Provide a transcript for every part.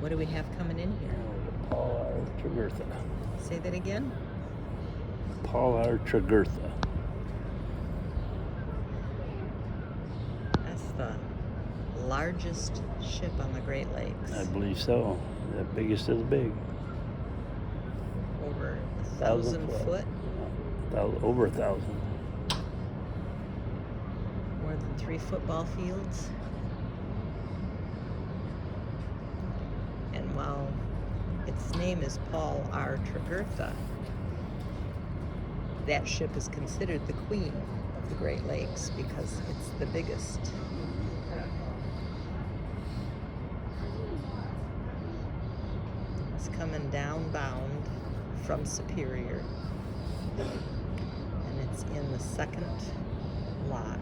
What do we have coming in here? Paul R. Tregurtha. Say that again? Paul R. Tregurtha. That's the largest ship on the Great Lakes. I believe so. The biggest of the big. Over 1,000 foot. Over 1,000. More than 3 football fields. And while its name is Paul R. Tregurtha, that ship is considered the queen of the Great Lakes because it's the biggest. It's coming downbound from Superior, and it's in the second lock.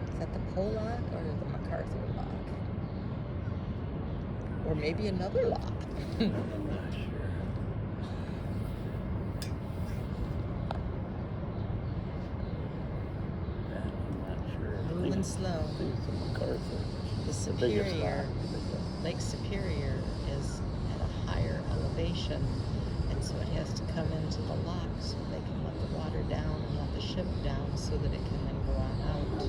Is that the Poe lock or the MacArthur lock? Or maybe another lock. I'm not sure. I'm not sure. Moving slow. I think it's the MacArthur. The biggest Superior, lock. Lake Superior is at a higher elevation, and so it has to come into the lock so they can let the water down and let the ship down so that it can then go on out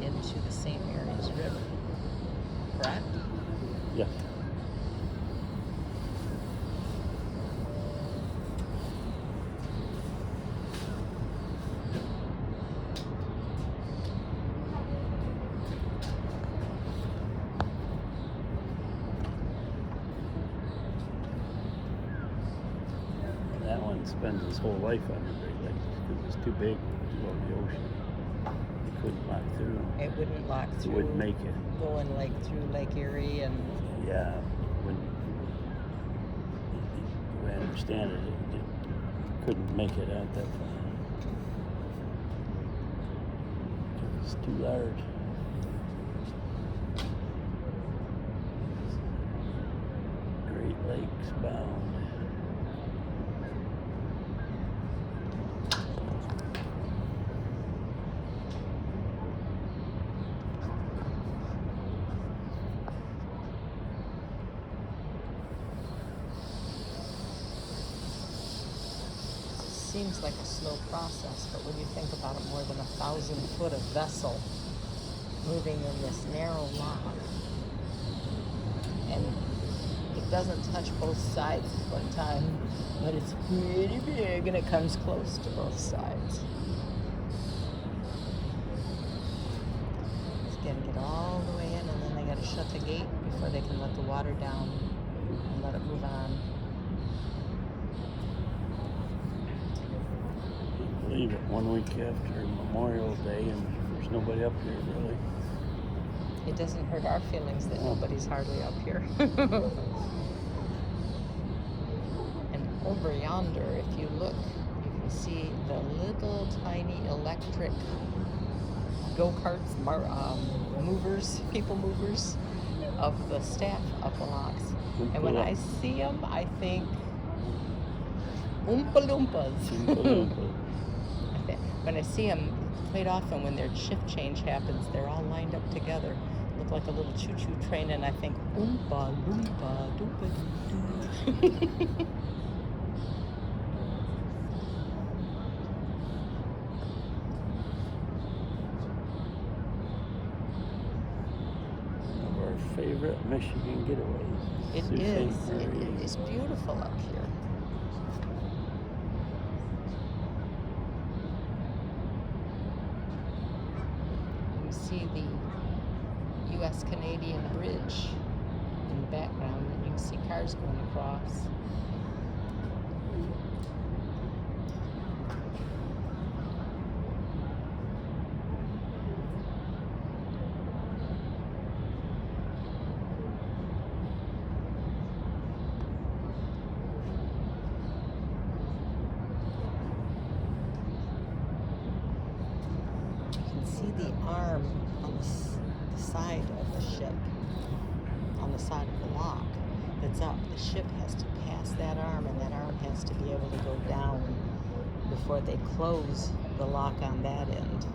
into the St. Mary's River. Correct? Yes. That one spends his whole life on the Great Lakes because it's too big to go to the ocean. He couldn't lock through. It wouldn't lock It through. wouldn't make it. Going like through Lake Erie and Yeah, when I understand it, it couldn't make it out that far. It's too large. Great Lakes bound. seems like a slow process, but when you think about it, more than 1,000 foot of vessel moving in this narrow lock, and it doesn't touch both sides at one time, but it's pretty big and it comes close to both sides. It's gonna get all the way in, and then they gotta shut the gate before they can let the water down and let it move on. Leave it 1 week after Memorial Day, and there's nobody up here really. It doesn't hurt our feelings that nobody's hardly up here. And over yonder, if you look, you can see the little tiny electric go-karts, movers, people movers of the staff of the locks. And when I see them, I think Oompa Loompas. When I see them, quite often when their shift change happens, they're all lined up together, look like a little choo-choo train, and I think Oompa Loompa Doompa Doo. One of our favorite Michigan getaways. It is. It is beautiful up here. See the U.S.-Canadian bridge in the background, and you can see cars going across. You can see the arm on the side of the ship, on the side of the lock that's up. The ship has to pass that arm, and that arm has to be able to go down before they close the lock on that end.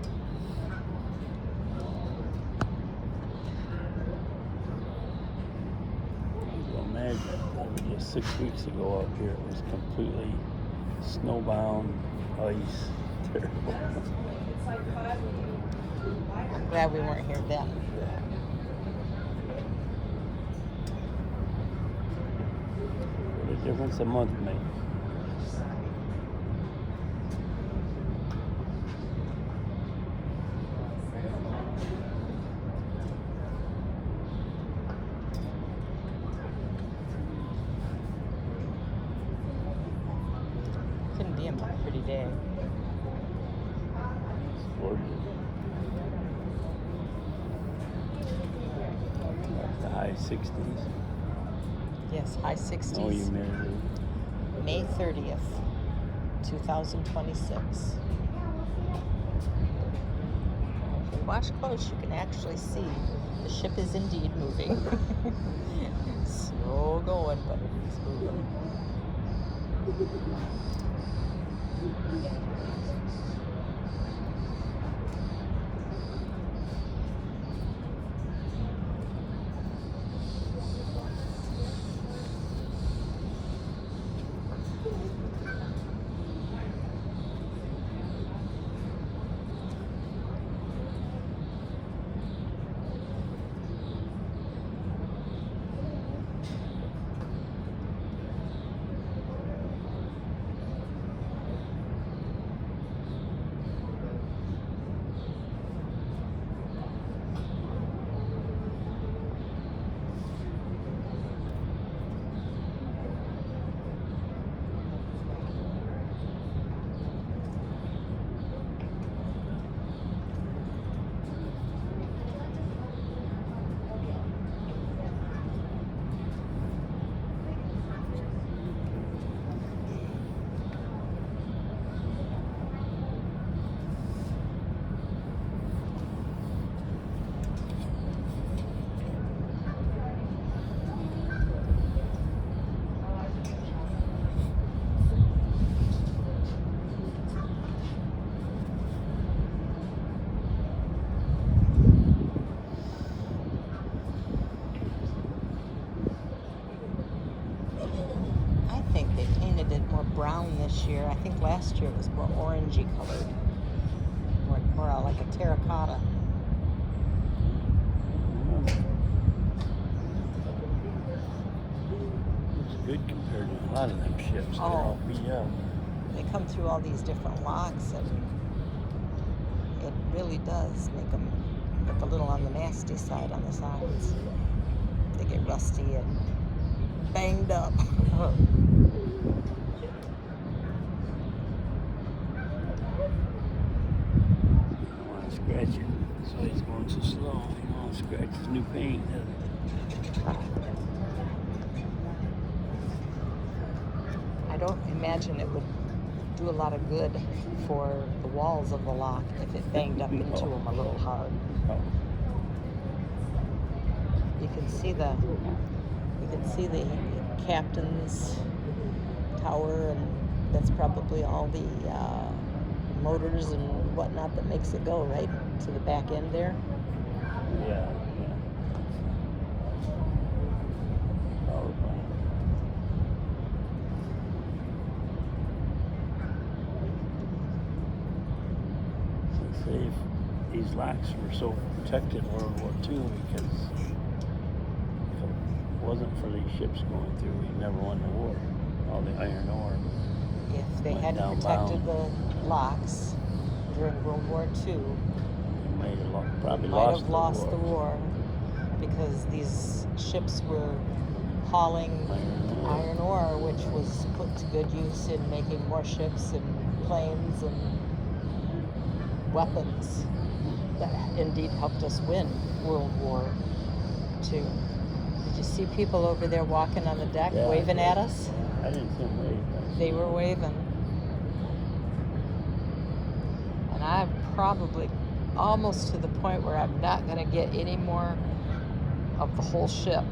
just 6 weeks ago up here. It was completely snowbound, ice, terrible. I'm glad we weren't here then. What a difference a month makes. Couldn't be a pretty day. It's gorgeous. Up to high 60s. Yes, high 60s. No humidity. May 30th, 2026. If you watch close, you can actually see the ship is indeed moving. Slow going, but it's moving. Brown this year. I think last year it was more orangey colored, more like a terracotta. It's good compared to a lot of them ships. They're all beat up. They come through all these different locks, and it really does make them look a little on the nasty side on the sides. They get rusty and banged up. Scratch it. That's why he's going so slow. He don't want to scratch his new paint, does he? I don't imagine it would do a lot of good for the walls of the lock if it banged up into them a little hard. You can see the captain's tower, and that's probably all the motors and whatnot that makes it go right to the back end there. Yeah. Power plant. So say if these locks were so protected in World War II, because if it wasn't for these ships going through, we never won the war. All the iron ore. If they hadn't protected the locks during World War II, probably might have lost the war, because these ships were hauling iron ore, which was put to good use in making more ships and planes and weapons that indeed helped us win World War II. Did you see people over there walking on the deck waving at us? I didn't see them wave. They were waving. And I'm probably almost to the point where I'm not going to get any more of the whole ship.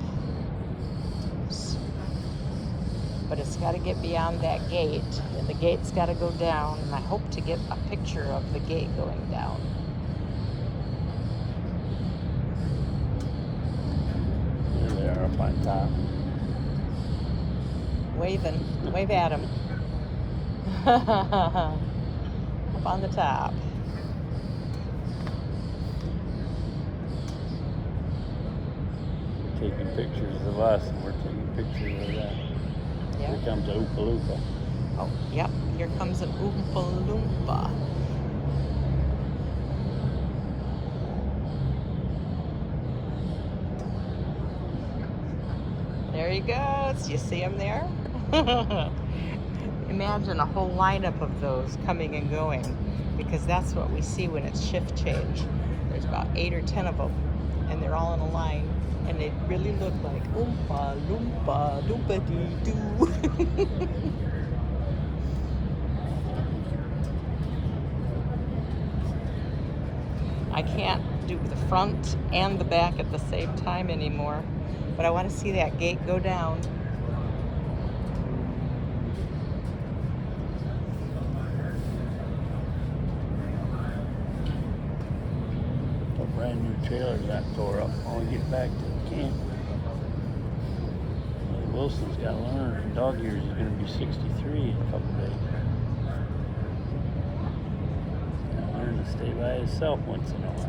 But it's got to get beyond that gate, and the gate's got to go down, and I hope to get a picture of the gate going down. There they are up on top. waving. Wave at him. Up on the top. Taking pictures of us, and we're taking pictures of that. Yep. Here comes a Oompa Loompa. Oh, yep. Here comes an Oompa Loompa. There he goes. You see him there? Imagine a whole lineup of those coming and going, because that's what we see when it's shift change. There's about 8 or 10 of them, and they're all in a line, and they really look like Oompa Loompa Loompa-dee-doo. I can't do the front and the back at the same time anymore, but I want to see that gate go down. A brand new trailer got tore up. I want to get back to the camp. Wilson's got to learn. In dog years, he's going to be 63 in a couple days. Got to learn to stay by himself once in a while.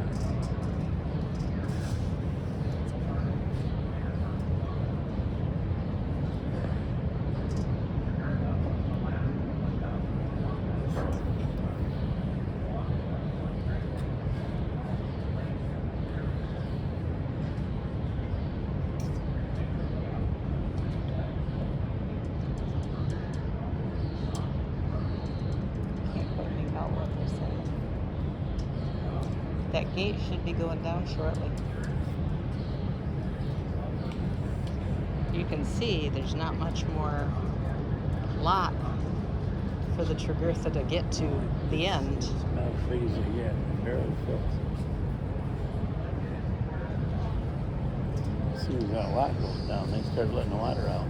That gate should be going down shortly. You can see there's not much more lot for the Tregurtha to get to the end. It's not as big as it yet. It barely fits. As soon as that lot goes down, they start letting the water out.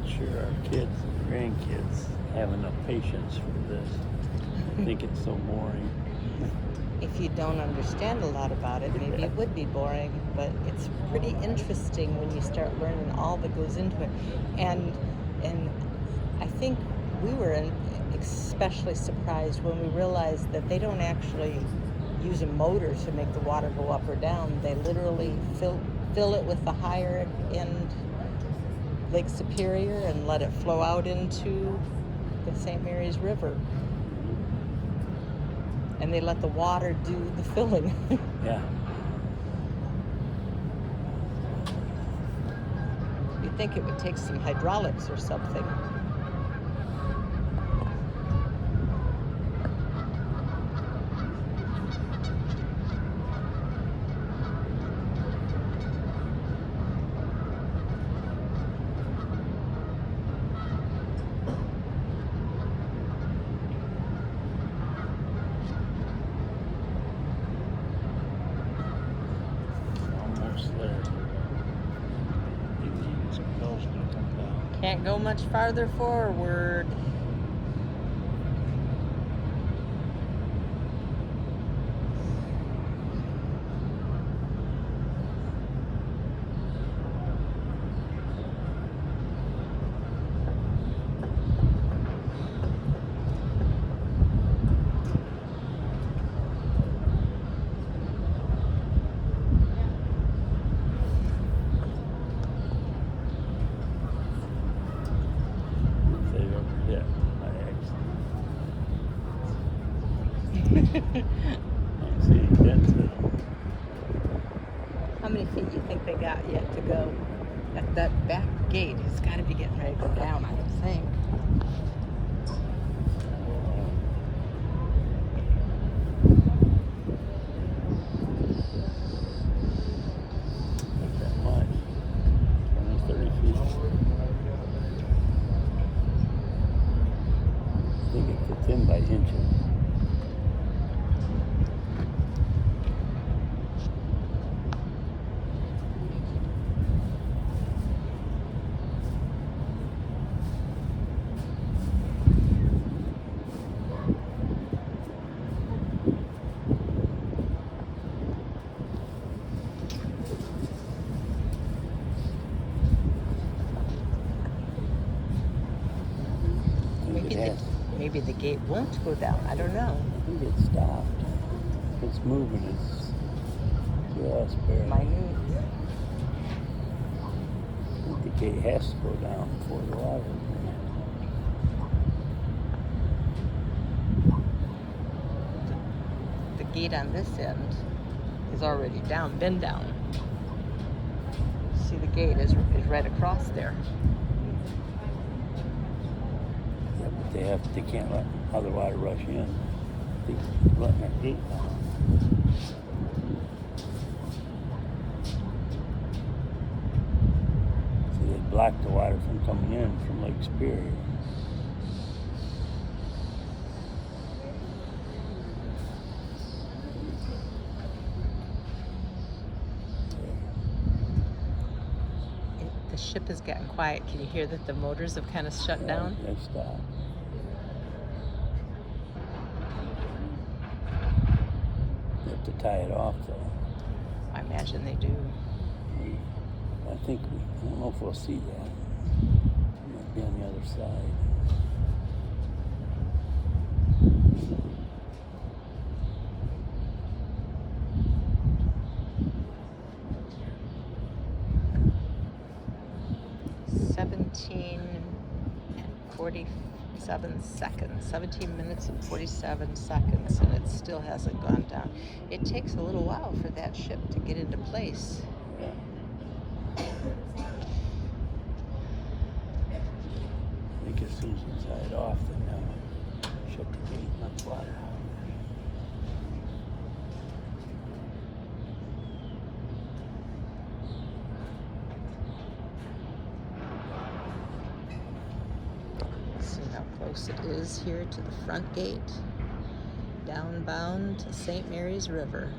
Sure our kids and grandkids have enough patience for this. I think it's so boring. If you don't understand a lot about it, maybe it would be boring, but it's pretty interesting when you start learning all that goes into it. And I think we were especially surprised when we realized that they don't actually use a motor to make the water go up or down. They literally fill it with the higher end Lake Superior and let it flow out into the St. Mary's River. And they let the water do the filling. Yeah. You'd think it would take some hydraulics or something. Can't go much farther forward. that back gate has got to be getting ready to go down, I would think. Not that much. Only 30 feet. I think it fits in by inches. Maybe the gate won't go down. I don't know. I think it stopped. It's moving. It's just barely. Minute. I think the gate has to go down before the water. The gate on this end is already down, been down. See, the gate is right across there. They can't let other water rush in. They're letting that gate down. See, they block the water from coming in from Lake Superior. The ship is getting quiet. Can you hear that the motors have kind of shut down? They stopped. They have to tie it off, though. I imagine they do. I don't know if we'll see that. It might be on the other side. Seconds, 17 minutes and 47 seconds, and it still hasn't gone down. It takes a little while for that ship to get into place. Yeah. I think as soon as you tie it off, then shut the gate and let the water out. Close it is here to the front gate, downbound to St. Mary's River.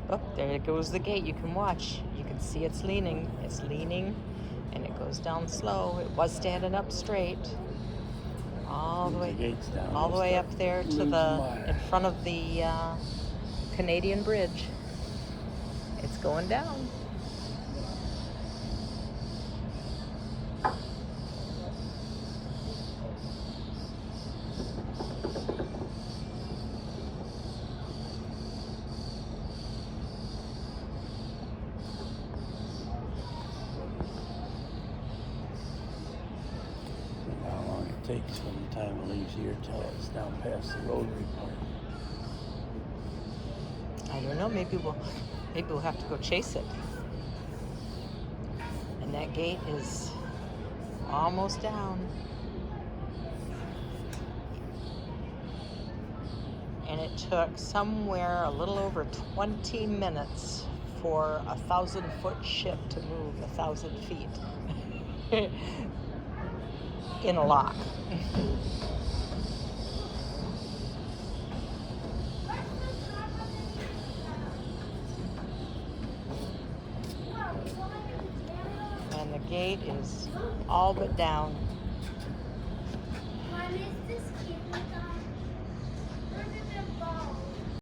Oh, there goes the gate. You can watch. You can see it's leaning. It's leaning, and it goes down slow. It was standing up straight. All the way up there to in front of the Canadian Bridge. It's going down. Takes from the time it leaves here till it's down past the rotary part. I don't know. Maybe we'll have to go chase it. And that gate is almost down. and it took somewhere a little over 20 minutes for a 1,000-foot ship to move 1,000 feet in a lock. And the gate is all but down.